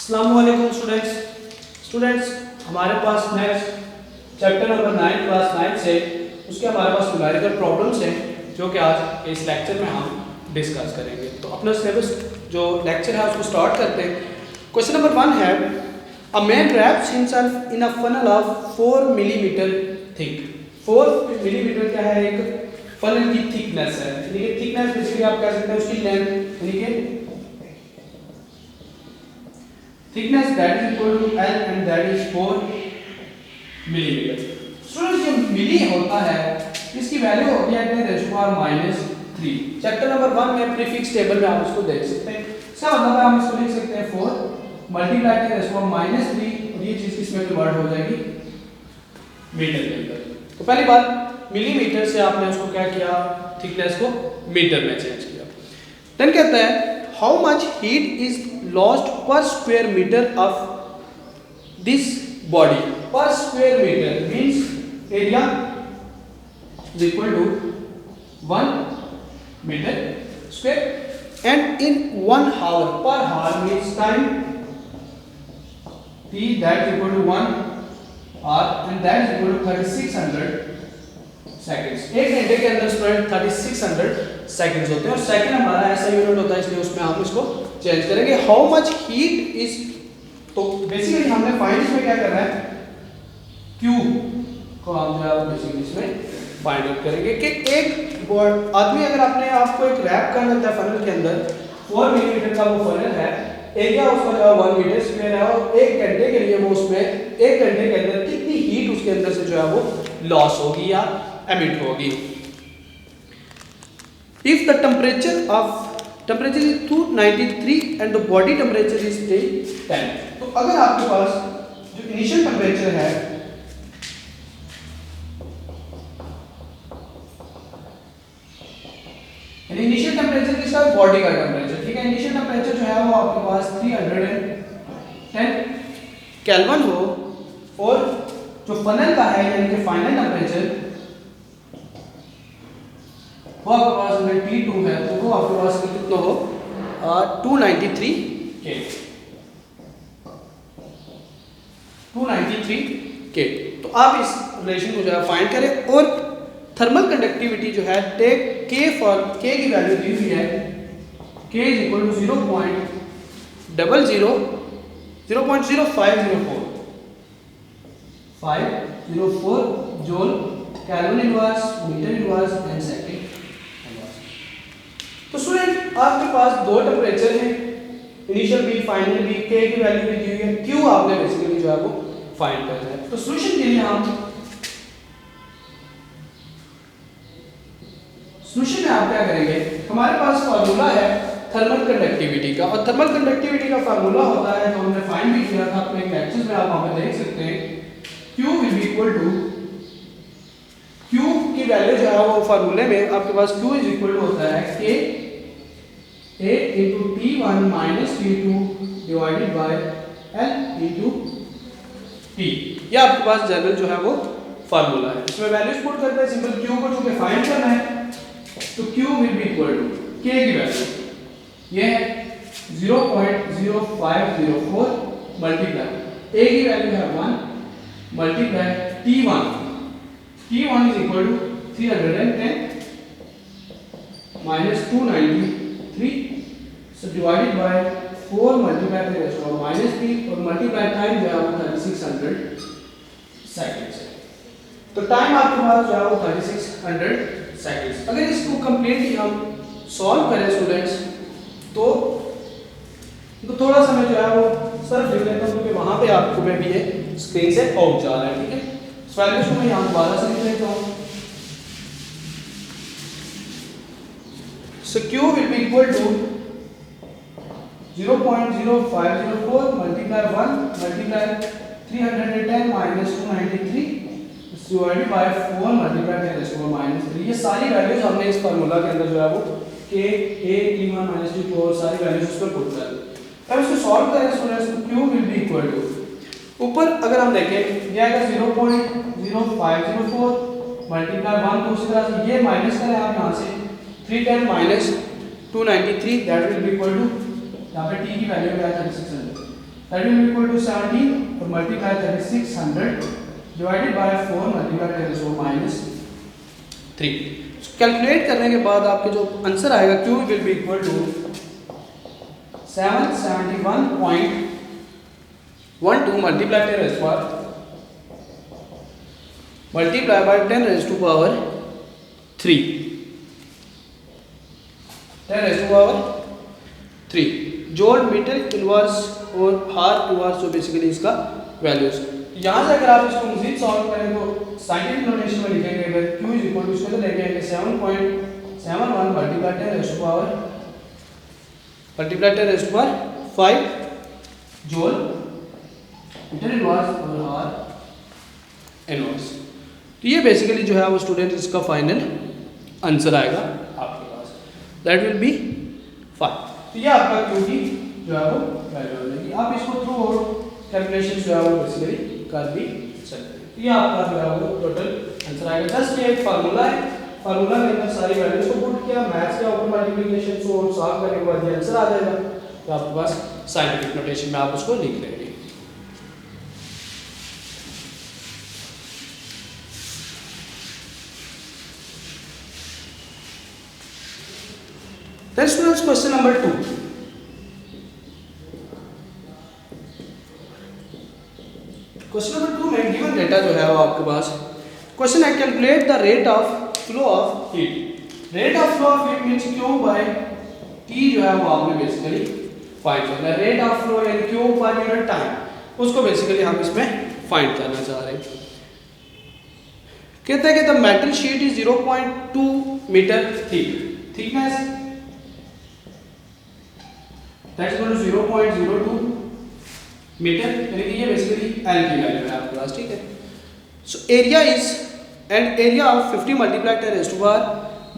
अस्सलामुअलैकुम स्टूडेंट्स हमारे पास next chapter number 9 class 9 से उसके हमारे पास न्यूमेरिकल प्रॉब्लम्स हैं जो कि आज इस लेक्चर में हम डिस्कस करेंगे। तो अपना सिलेबस जो लेक्चर है उसको स्टार्ट करते हैं। क्वेश्चन नंबर 1 है a man wraps himself in a flannel of 4 millimetre thick. 4 millimetre क्या है, एक फनल की थिकनेस है, यानी कि थिकनेस बेसिकली आप कह सकते हैं उसकी लेंथ, यानी कि thickness that is equal to L and that is 4 millimetre. Students जो मिली होता है इसकी वैल्यू होती है 10⁻³ चैप्टर नंबर 1 में प्रीफिक्स टेबल में आप इसको देख सकते हैं। इसका मतलब है हम इसको लिख सकते हैं 4 मल्टीप्लाई 10⁻³ और ये चीज किसमें कन्वर्ट हो जाएगी, मीटर के अंदर। तो पहली बात मिलीमीटर से आपने उसको क्या किया, थिकनेस को मीटर में चेंज किया। देन कहता है how much heat is lost per square meter of this body। per square meter means area is equal to 1 meter square and in 1 hour, per hour means time t that is equal to 1 hour and that is equal to 3600 seconds। एक घंटे के अंदर student 3600 seconds होते हैं और second हमारा ऐसा unit होता है इसलिए उसमें हम इसको चेंज करेंगे। हाउ मच हीट इज, तो बेसिकली हमने फाइंड इसमें क्या करना है, Q को हम जो है बेसिकली इसमें फाइंड आउट करेंगे कि एक आदमी अगर आपने आपको एक रैप करना होता है फनल के अंदर 4 मिलीमीटर का वो फनल है, एरिया उसका जो है 1 मीटर स्क्वायर है और एक घंटे के लिए वो उसमें एक घंटे के अंदर कितनी हीट उसके अंदर से जो है वो लॉस होगी या एमिट होगी। If the temperature is 293 and the body temperature is 10, तो अगर आपके पास जो इनिशियल टेम्परेचर है यानी इनिशियल टेम्परेचर किसका, बॉडी का टेम्परेचर, ठीक है। इनिशियल टेम्परेचर जो है वो आपके पास 310 केल्विन हो और जो फनल का है यानी कि फाइनल टेम्परेचर वो आपके पास में T2 है तो वो आपके पास कितना हो 293 K। तो आप इस रिलेशन को जो है फाइंड करें और थर्मल कंडक्टिविटी जो है टेक K फॉर K की वैल्यू दी हुई है K is equal to 0.0504 joule kelvin inverse metre inverse and second. तो स्टूडेंट आपके पास दो टेम्परेचर हैं, इनिशियल भी फाइनल भी, K की वैल्यू भी दी हुई है, Q आपने बेसिकली जो है वो फाइंड करना है। तो सॉल्यूशन के लिए हम सॉल्यूशन में आप क्या करेंगे, हमारे पास फार्मूला है थर्मल कंडक्टिविटी का और थर्मल कंडक्टिविटी का फार्मूला होता है जो हमने फाइंड भी किया था अपने लेक्चर्स में, आप वहां पे देख सकते हैं। Q will be equal to, Q की वैल्यू जो है वो फार्मूले में आपके पास Q इज इक्वल टू होता है K A into T1 minus T2 divided by L into T। ये आपके पास जनरल जो है वो फार्मूला है, इसमें वैल्यूज पुट करते हैं सिंपल। Q को चूंकि फाइंड करना है तो Q will be equal to K की वैल्यू ये है 0.0504 मल्टीप्लाई A की वैल्यू है 1 multiply T1 is equal to 310 minus 293 so divided by 4 multiplied by -3 और multiply टाइम जो है वो 3600 सेकंड्स है। तो टाइम आपके पास जो है वो 3600 सेकंड्स। अगर इसको कंप्लीटली हम सॉल्व करें स्टूडेंट्स तो थोड़ा सा मैं जो है वो सिर्फ लिख लेता हूँ क्योंकि वहां पे आपको मैं भी ये स्क्रीन से आउट जा रहा है, ठीक है। वैल्यूज को मैं यहाँ दोबारा से लिख लेता हूँ। So Q will be equal to 0.0504 multiply 1 multiply 310 minus 293 divided by 4 multiply 10⁻³ ये सारी वैल्यूज हमने इस फार्मूला के अंदर जो है वो K A T1 minus T2 और सारी वैल्यूज उस पर पुट कर दें। अब इसको सॉल्व करें स्टूडेंट्स तो Q will be equal to, ऊपर अगर हम देखें ये आएगा 0.0504 मल्टीप्लाई 1 तो उसी तरह से ये माइनस करें आप यहाँ से 310 minus 293 that will be equal to यहाँ पे T की वैल्यू क्या है 3600 that will be equal to 17 और multiply 3600 divided by 4 multiply 10 raised to minus 3. Calculate करने के बाद आपके जो आंसर आएगा Q will be equal to 771.12 multiply 10 raised to power multiply by 10 raised to power 3. 10 raised to power 3 जोल metre inverse और हार इनवर्स जो बेसिकली इसका वैल्यूज। यहाँ से अगर आप इसको मजीद सॉल्व करें तो साइंटिफिक नोटेशन में लिखेंगे अगर Q इज इक्वल टू इसको लेके आएंगे 7.71 मल्टीप्लाई 10 रेज़ टू पावर 5 जोल मीटर इनवर्स और हार इनवर्स। तो ये बेसिकली जो है वो स्टूडेंट इसका फाइनल आंसर आएगा आपके पास, दैट विल बी 5। तो ये आपका Q की जो है वो वैल्यू हो जाएगी। आप इसको थ्रू और कैलकुलेशन जो है वो बेसिकली कर भी सकते हैं। ये आपका जो है वो टोटल आंसर आएगा। जस्ट ये एक फार्मूला है, फार्मूला के अंदर सारी वैल्यूज को पुट किया, मैथ्स के ऊपर मल्टीप्लिकेशन को सॉल्व करने के बाद ये आंसर आ जाएगा। तो आपके पास साइंटिफिक नोटेशन में आप उसको लिख लेंगे। Then students, question number 2. Question number 2 में गिवन डेटा जो है वो आपके पास क्वेश्चन है calculate the rate of flow of heat. Rate of flow of heat means Q by T जो है वो आपने बेसिकली फाइंड करना है। रेट ऑफ फ्लो यानी Q पर यूनिट टाइम, उसको बेसिकली हम इसमें फाइंड करना चाह रहे हैं। कहते हैं कि the metal sheet is 0.2 metre thick, thickness that is equal to 0.02 metre, यानी कि ये बेसिकली L की वैल्यू है आपके पास, ठीक है। So area is and area of 50 multiply 10 raise to power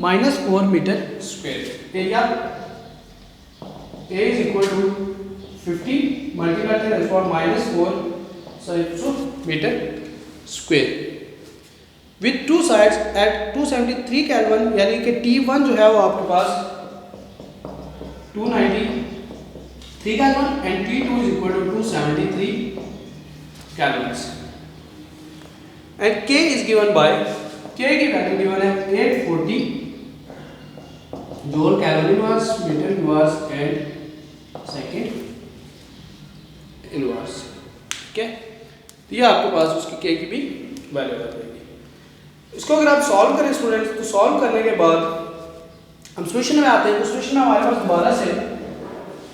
-4 metre square. Area A is equal to 50 multiply 10 raise to power -4 metre square with two sides at 273 kelvin, यानी कि T1 जो है वो आपके पास 293 kelvin and T2 is equal to 273 kelvin and K is given by K की value given है 840 joule kelvin inverse metre inverse and second inverse, ठीक है। तो ये आपके पास उसकी K की भी वैल्यू आ जाएगी। इसको अगर आप सॉल्व करें स्टूडेंट्स, तो सॉल्व करने के बाद हम सॉल्यूशन में आते हैं। तो सॉल्यूशन में हमारे पास दोबारा से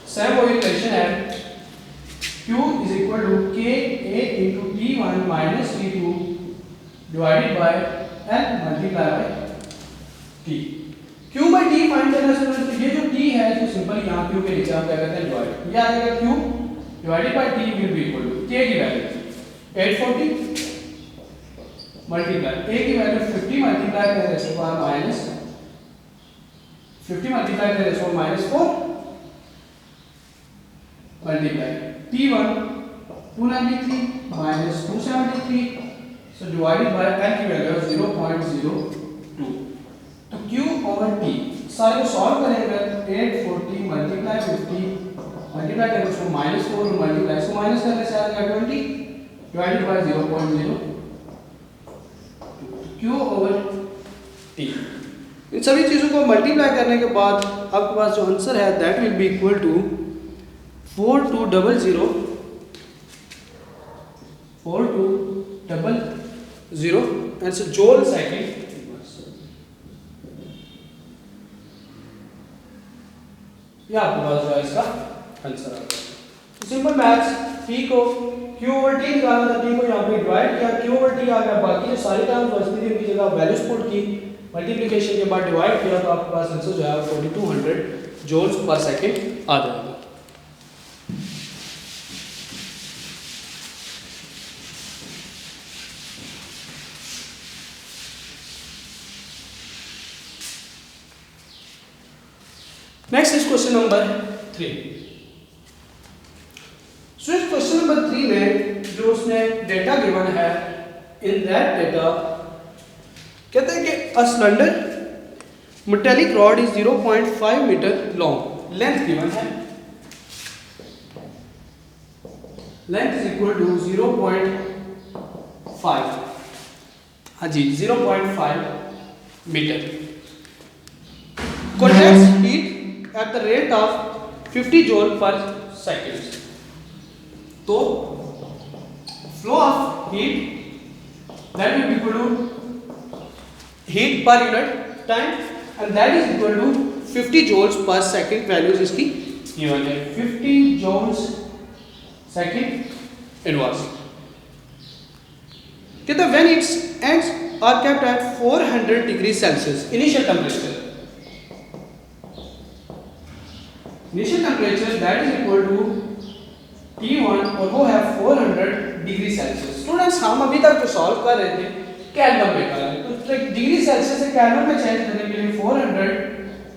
सेम वही रिलेशन है, Q is equal to Ka into T1 minus T2 divided by L multiply by T। Q by T find करना है तो ये जो T है जो सिंपल यहाँ Q के नीचे हम क्या करते हैं डिवाइड, ये आ जाएगा Q divided by T will be equal to K की वैल्यू 840 मल्टीप्लाई A की value 50 multiply 10 raise to power minus 50 multiply 10 raise to power -4 multiply T1 293 minus 273, so divided by L की वैल्यू 0.02। तो Q over T सारे को solve करेंगे 840 multiply 50 multiply करेंगे उसको -4 और मल्टीप्लाई इसको माइनस करने से आएगा 20 divided by 0.02 Q over T। इन सभी चीज़ों को मल्टीप्लाई करने के बाद आपके पास जो आंसर है that will be equal to 4200 and so joule second inverse। ये आपके पास जो है इसका आंसर आ गया। सिंपल मैथ्स, P को Q over T निकालना था, T को यहाँ पे डिवाइड किया, Q over T आ गया, बाकी जो सारी टर्म्स बचती थी उनकी जगह वैल्यूज पुट की, मल्टीप्लिकेशन के बाद डिवाइड किया, तो आपके पास आंसर जो है 4200 जूल्स पर सेकंड आ जाएगा। Next is question number 3। सो इस क्वेश्चन नंबर 3 में जो उसने डेटा गिवन है, इन दैट डेटा कहते हैं कि a cylinder metallic rod is 0.5 metre long, length given है लेंथ इज इक्वल टू 0.5, हाँ जी 0.5 metre. Condense heat at the rate of 50 joule per second. तो flow of heat that will be equal to heat per unit time and that is equal to 50 joules per second. Values इसकी given है 50 joules second inverse. कहते हैं when its ends are kept at 400 degree Celsius initial temperature that is equal to T1 और वो है 400 degree Celsius. Students हम अभी तक जो सॉल्व कर रहे थे केल्विन में कर रहे थे, तो डिग्री सेल्सियस से केल्विन में चेंज करने के लिए 400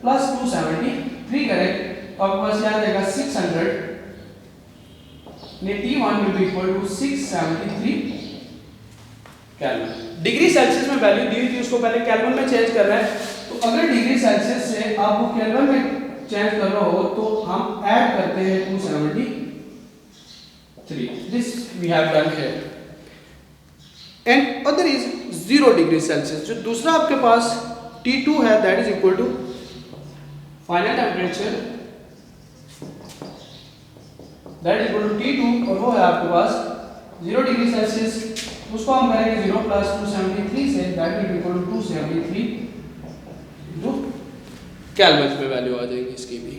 प्लस 273 करें तो आपके पास क्या आ जाएगा 600 ने T1 will be equal to 673 kelvin. Degree Celsius में वैल्यू दी हुई थी उसको पहले केल्विन में चेंज कर रहे हैं, तो अगर डिग्री सेल्सियस से आप वो केल्विन में चेंज कर रहे हो तो हम ऐड करते हैं 273। This we have done here. And other is 0 degree Celsius. जो दूसरा आपके पास T2 है that is equal to final temperature that is equal to T2 और वो है आपके पास 0 डिग्री सेल्सियस। उसको हम करेंगे 0 प्लस 273 से that will be equal to 273 जो केल्विन में वैल्यू आ जाएगी इसकी भी।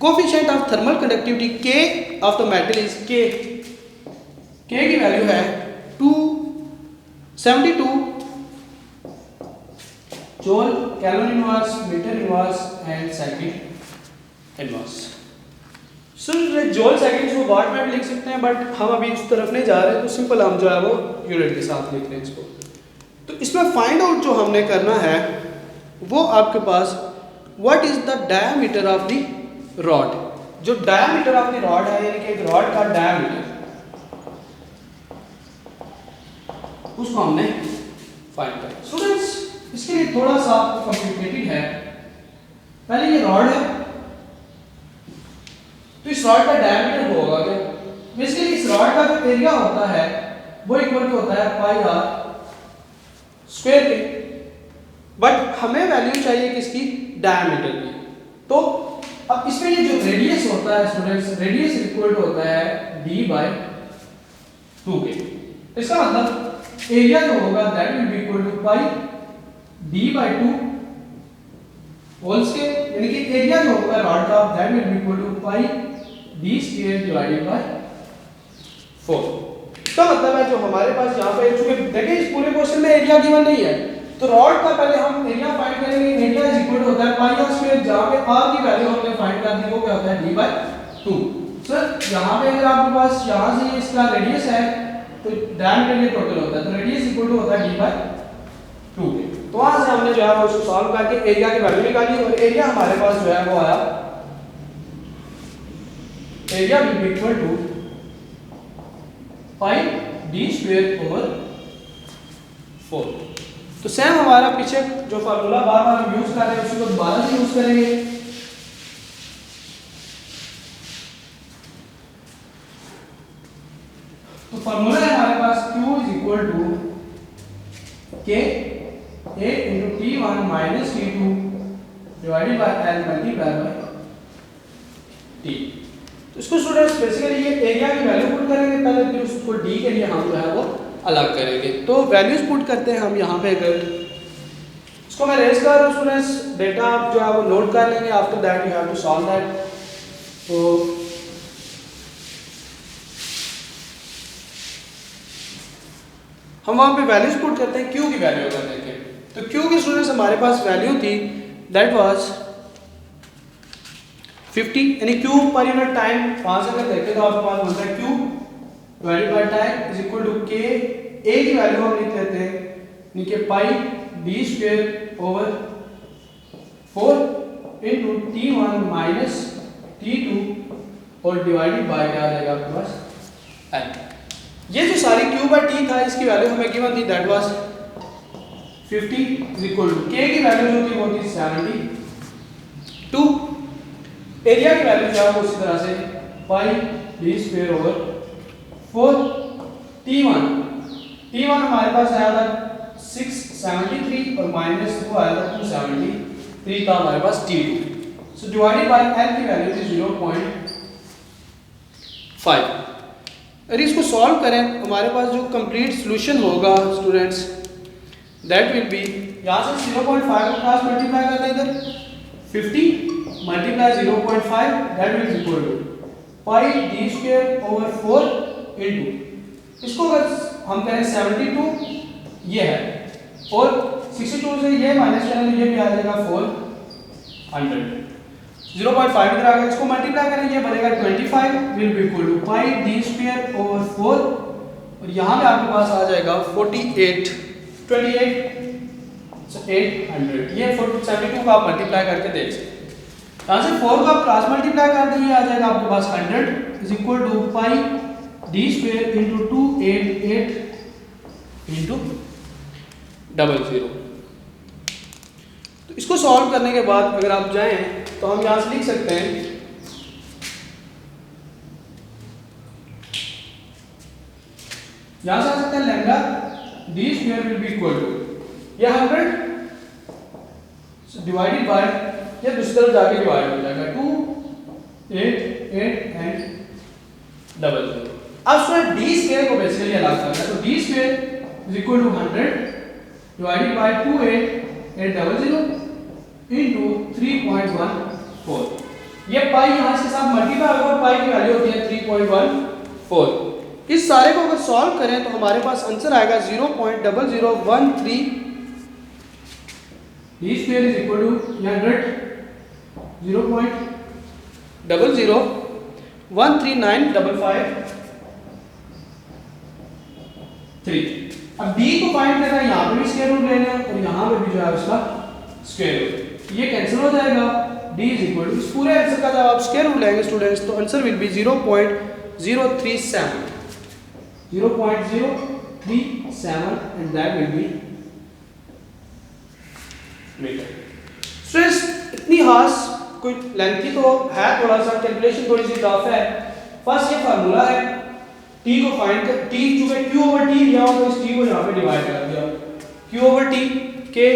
Coefficient of thermal conductivity K of the metal is K की वैल्यू है 272 joule kelvin inverse metre inverse and second inverse. So joule second को वाट में भी लिख सकते हैं, बट हम अभी इस तरफ नहीं जा रहे, तो सिंपल हम जो है वो यूनिट के साथ लिख रहे हैं इसको। तो इसमें फाइंड आउट जो हमने करना है वो आपके पास what is the diameter of the rod. जो डायमीटर ऑफ द रॉड है यानी कि एक रॉड का डायमीटर उसको हमने फाइंड करना। स्टूडेंट्स इसके लिए थोड़ा सा कॉम्प्लिकेटेड है। पहले ये रॉड है तो इस रॉड का डायमीटर होगा क्या? बेसिकली इस रॉड का जो एरिया होता है वो इक्वल टू होता है पाई आर स्क्वायर के, बट हमें वैल्यू चाहिए किसकी? डायमीटर की। तो अब इसमें ये जो रेडियस होता है स्टूडेंट्स, रेडियस इक्वल टू होता है d/2 के। इसका मतलब एरिया जो होगा that will be equal to pi d/2 whole square, यानी कि एरिया जो होगा रॉड का that will be equal to pi d square divided by 4। इसका मतलब है जो हमारे पास यहाँ पे चूंकि देखिए इस पूरे क्वेश्चन में एरिया गिवन नहीं है, तो रॉड का पहले हम एरिया फाइंड करेंगे। एरिया इज इक्वल टू होता है पाई आर स्क्वायर, जहाँ पे r की वैल्यू हमने फाइंड कर दी वो क्या होता है d/2। सर यहाँ पे अगर आपके पास यहाँ से इसका रेडियस है तो डायमीटर ये टोटल होता है, तो रेडियस इक्वल टू होता है d/2 के। तो वहां से हमने जो है वो उसको सॉल्व करके एरिया की वैल्यू निकाली और एरिया हमारे पास जो है वो आया, area will be equal to pi d square over 4। तो सेम हमारा पीछे जो फार्मूला बार बार हम यूज कर रहे हैं उसी को दोबारा से यूज करेंगे। तो फार्मूला है हमारे पास Q is equal to K A into T1 minus T2 divided by L multiplied by T। तो इसको स्टूडेंट्स बेसिकली ये एरिया की वैल्यू पुट करेंगे पहले, फिर उसको D के लिए हम जो है वो अलग करेंगे। तो वैल्यूज पुट करते हैं हम यहाँ पे। अगर इसको मैं रेज कर रहा हूँ स्टूडेंट्स, डेटा आप जो है वो नोट कर लेंगे, after that you have to solve that. तो हम वहाँ पे वैल्यूज पुट करते हैं, Q की वैल्यू अगर देखें तो Q की स्टूडेंट्स हमारे पास वैल्यू थी दैट वाज 50, यानी Q पर यूनिट टाइम। वहां से अगर देखें तो आपके पास होता है Q divided by time is equal to K। A की वैल्यू हम लिख लेते हैं नीचे pi d square over 4 into T1 minus T2 और डिवाइडेड बाय क्या आ जाएगा आपके पास L। ये जो सारी Q/T था इसकी वैल्यू हमें गिवन थी that was 50 is equal to K की वैल्यू जो थी वो थी 72। एरिया की वैल्यू जो है वो उसी तरह से पाई डी स्क्वायर ओवर 4 T1 हमारे पास आया था 673 और माइनस वो आया था 273 था हमारे पास T2। So divided by L की वैल्यू थी 0.5। अगर इसको सॉल्व करें हमारे पास जो कंप्लीट सॉल्यूशन होगा स्टूडेंट्स दैट विल बी, यहाँ से 0.5 को क्रॉस मल्टीप्लाई करते हैं इधर 50 multiply 0.5 that will equal to pi D square over 4 into, इसको अगर हम करें 72 ये है और 62 से ये माइनस करें तो ये भी आ जाएगा 400। 0.5 इधर आ गया, इसको मल्टीप्लाई करें ये बनेगा 25 will be equal to pi D square over 4 और यहाँ पे आपके पास आ जाएगा 48 28 so 800। ये 72 का आप मल्टीप्लाई करके देख सकते हैं। यहाँ से 4 का क्रॉस मल्टीप्लाई कर देंगे आ जाएगा आपके पास 100 is equal to pi D square into 288 into 00। तो इसको सॉल्व करने के बाद अगर आप जाएं तो हम यहाँ से लिख सकते हैं यहाँ से आ सकता है lambda D square will be equal to ये 100 डिवाइडेड बाय ये दूसरी तरफ जाके डिवाइड हो जाएगा 288 एंड 00। अब स्टूडेंट डी स्क्वायर को बेसिकली अलग करना है तो D square is equal to 100 divided by 28800 into 3.14। ये पाई यहाँ इसके साथ मल्टीप्लाई होगा और पाई की वैल्यू होती है 3.14। इस सारे को अगर सॉल्व करें तो हमारे पास आंसर आएगा 0.0013 D square is equal to 0.00139553। अब d को फाइंड करना है, यहाँ पे भी स्क्वायर रूट लेना है और यहाँ पे भी जो है उसका स्क्वायर रूट, ये कैंसिल हो जाएगा। d इज इक्वल टू इस पूरे आंसर का जब आप स्क्वायर रूट लेंगे स्टूडेंट्स तो answer will be 0.037 and that will be metre. Stress इतनी खास कोई लेंथी तो है, थोड़ा सा कैलकुलेशन थोड़ी सी टफ है। फर्स्ट ये फार्मूला है t को फाइंड कर, t चूंकि q ओवर t दिया हो तो इस t को यहाँ पे डिवाइड कर दिया q ओवर t के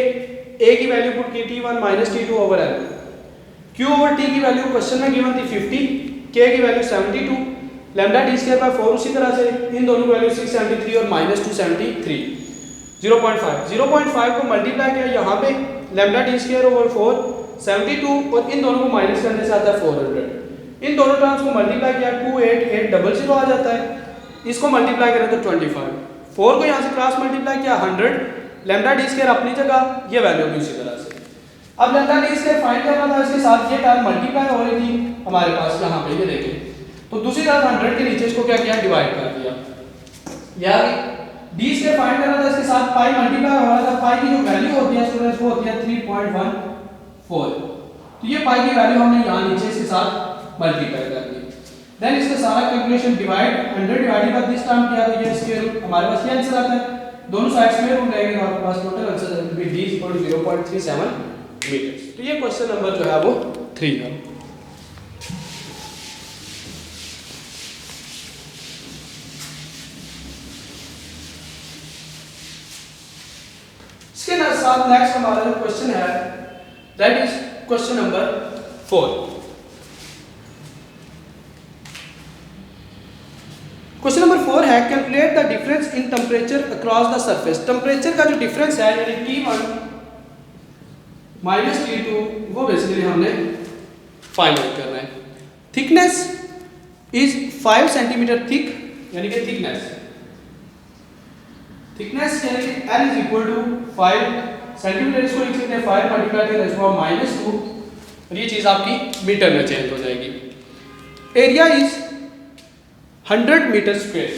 a की वैल्यू पुट की t1 minus t2 over l। q over t की वैल्यू क्वेश्चन में गिवन थी 50, k की value 72, lambda d square by 4 उसी तरह से इन दोनों की वैल्यू 673 और माइनस 273। 0.5 को मल्टीप्लाई किया यहाँ पे लैम्डा डी स्क्वायर ओवर 4 72 और इन दोनों को माइनस करने से आता है 400। इन दोनों टर्म्स को मल्टीप्लाई किया 28800 आ जाता है, इसको मल्टीप्लाई करें तो 25। 4 को यहाँ से क्रॉस मल्टीप्लाई किया 100, लैम्डा डी स्क्वायर अपनी जगह, ये वैल्यू भी इसी तरह से। अब लैम्डा डी स्क्वायर फाइंड करना था, इसके साथ ये टर्म मल्टीप्लाई हो रही थी हमारे पास यहाँ पे, ये देखें तो दूसरी तरफ 100 के नीचे इसको क्या किया डिवाइड कर दिया। यार डी स्क्वायर फाइंड करना था, इसके साथ पाई मल्टीप्लाई हो रहा था, पाई की जो वैल्यू होती है स्टूडेंट्स वो होती है 3.14। तो ये पाई की वैल्यू हमने यहाँ नीचे इसके साथ मल्टीप्लाई कर दी। देन इसका सारा calculation divide 100 divided by this term किया तो ये स्क्वायर रूट हमारे पास ये आंसर आता है। दोनों साइड स्क्वायर रूट लेंगे तो आपके पास total answer will be d 0.37 metre. तो ये क्वेश्चन नंबर जो है वो 3 है। इसके साथ नेक्स्ट हमारा जो क्वेश्चन है that is question number 4। Question number 4 है calculate the difference in temperature across the surface. Temperature का जो डिफरेंस है यानी T1 माइनस T2 वो बेसिकली हमने फाइंड आउट करना है। थिकनेस इज 5 सेंटीमीटर थिक, यानी कि थिकनेस यानी कि L is equal to 5 centimetre, इसको लिख सकते हैं 5 मल्टीप्लाई टेन टू माइनस 2 और ये चीज आपकी मीटर में चेंज हो जाएगी। Area is 100 metre square.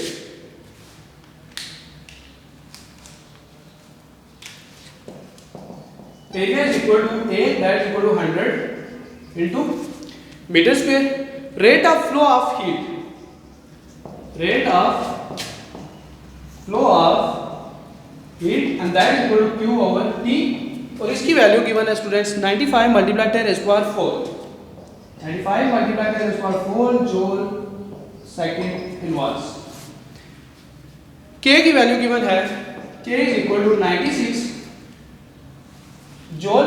Area is equal to A that is equal to 100 into metre square. Rate of flow of heat and that is equal to Q over T और इसकी value given है students 95 multiply 10 to power 4। 95 multiply करें उसके बाद 4 joule second inverse. K की value given है, K is equal to 96 joule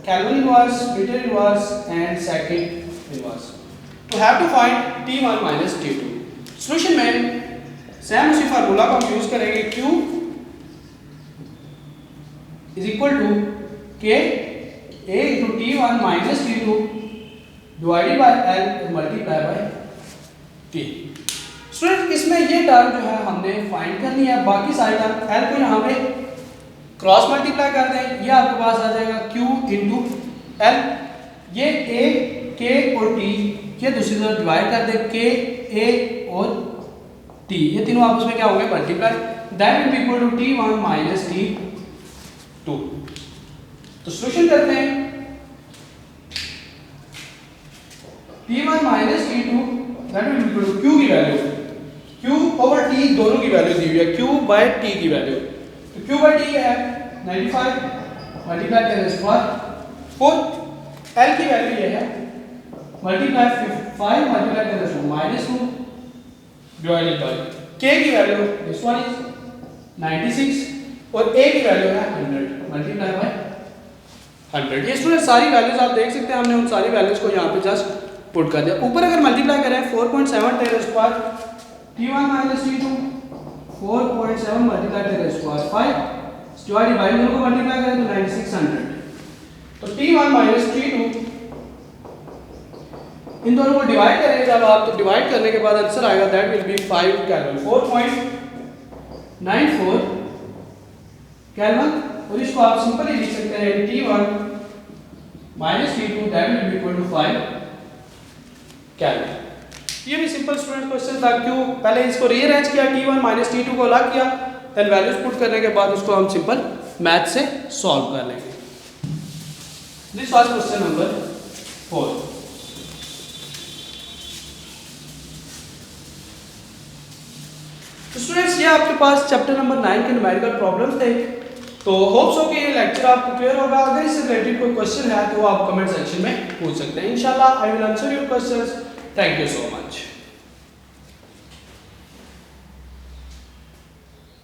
kelvin inverse, metre inverse and second inverse. तो have to find T1 minus T2। Solution में same उसी formula को हम यूज करेंगे, Q is equal to K A into T1 minus T2 divided by L multiplied by T। Student इसमें ये term जो है हमने फाइंड करनी है, बाकी सारी टर्म L को यहाँ पे क्रॉस मल्टीप्लाई कर दें, ये आपके पास आ जाएगा Q इंटू L। ये A, K और T ये दूसरी तरफ डिवाइड कर दें, K, A और T ये तीनों आपस में क्या होंगे multiply, that will be equal to T1 minus T2। तो सॉल्यूशन करते हैं, T1 minus T2 that will equal to Q की वैल्यू, Q ओवर T दोनों की वैल्यू दी हुई है, Q बाय T की वैल्यू। तो Q बाय T है 95 मल्टीप्लाई करें इस पर 4, L की वैल्यू ये है मल्टीप्लाई 5 मल्टीप्लाई करें इसको -2 डिवाइडेड बाय K की वैल्यू दिस वन इज 96 और A की वैल्यू है 100 मल्टीप्लाई बाय 100। ये स्टूडेंट सारी वैल्यूज आप देख सकते हैं, हमने उन सारी वैल्यूज को यहाँ पे जस्ट पुट कर दिया। ऊपर अगर मल्टीप्लाई करें 4.7 ten square T1 minus T2 4.7 multiply ten square 5 divided by दोनों को मल्टीप्लाई करें तो 9600। तो T1 माइनस T2 इन दोनों को डिवाइड करेंगे जब आप, तो डिवाइड करने के बाद आंसर आएगा that will be 5 kelvin 4.94 kelvin. और इसको आप सिंपली लिख सकते हैं T1 minus T2 that will be equal to 5 kelvin. ये भी सिंपल स्टूडेंट क्वेश्चन था, क्यों पहले इसको रीअरेंज किया, T1 माइनस T2 को अलग किया, देन वैल्यूज पुट करने के बाद उसको हम सिंपल मैथ से सॉल्व कर लेंगे। This was question number 4। तो स्टूडेंट्स ये आपके पास चैप्टर नंबर 9 के न्यूमेरिकल प्रॉब्लम्स थे। तो होप्स हो कि ये लेक्चर आपको क्लियर होगा। अगर इससे रिलेटेड कोई क्वेश्चन है तो आप कमेंट सेक्शन में पूछ सकते हैं। इंशाल्लाह I will answer your questions. Thank you so much.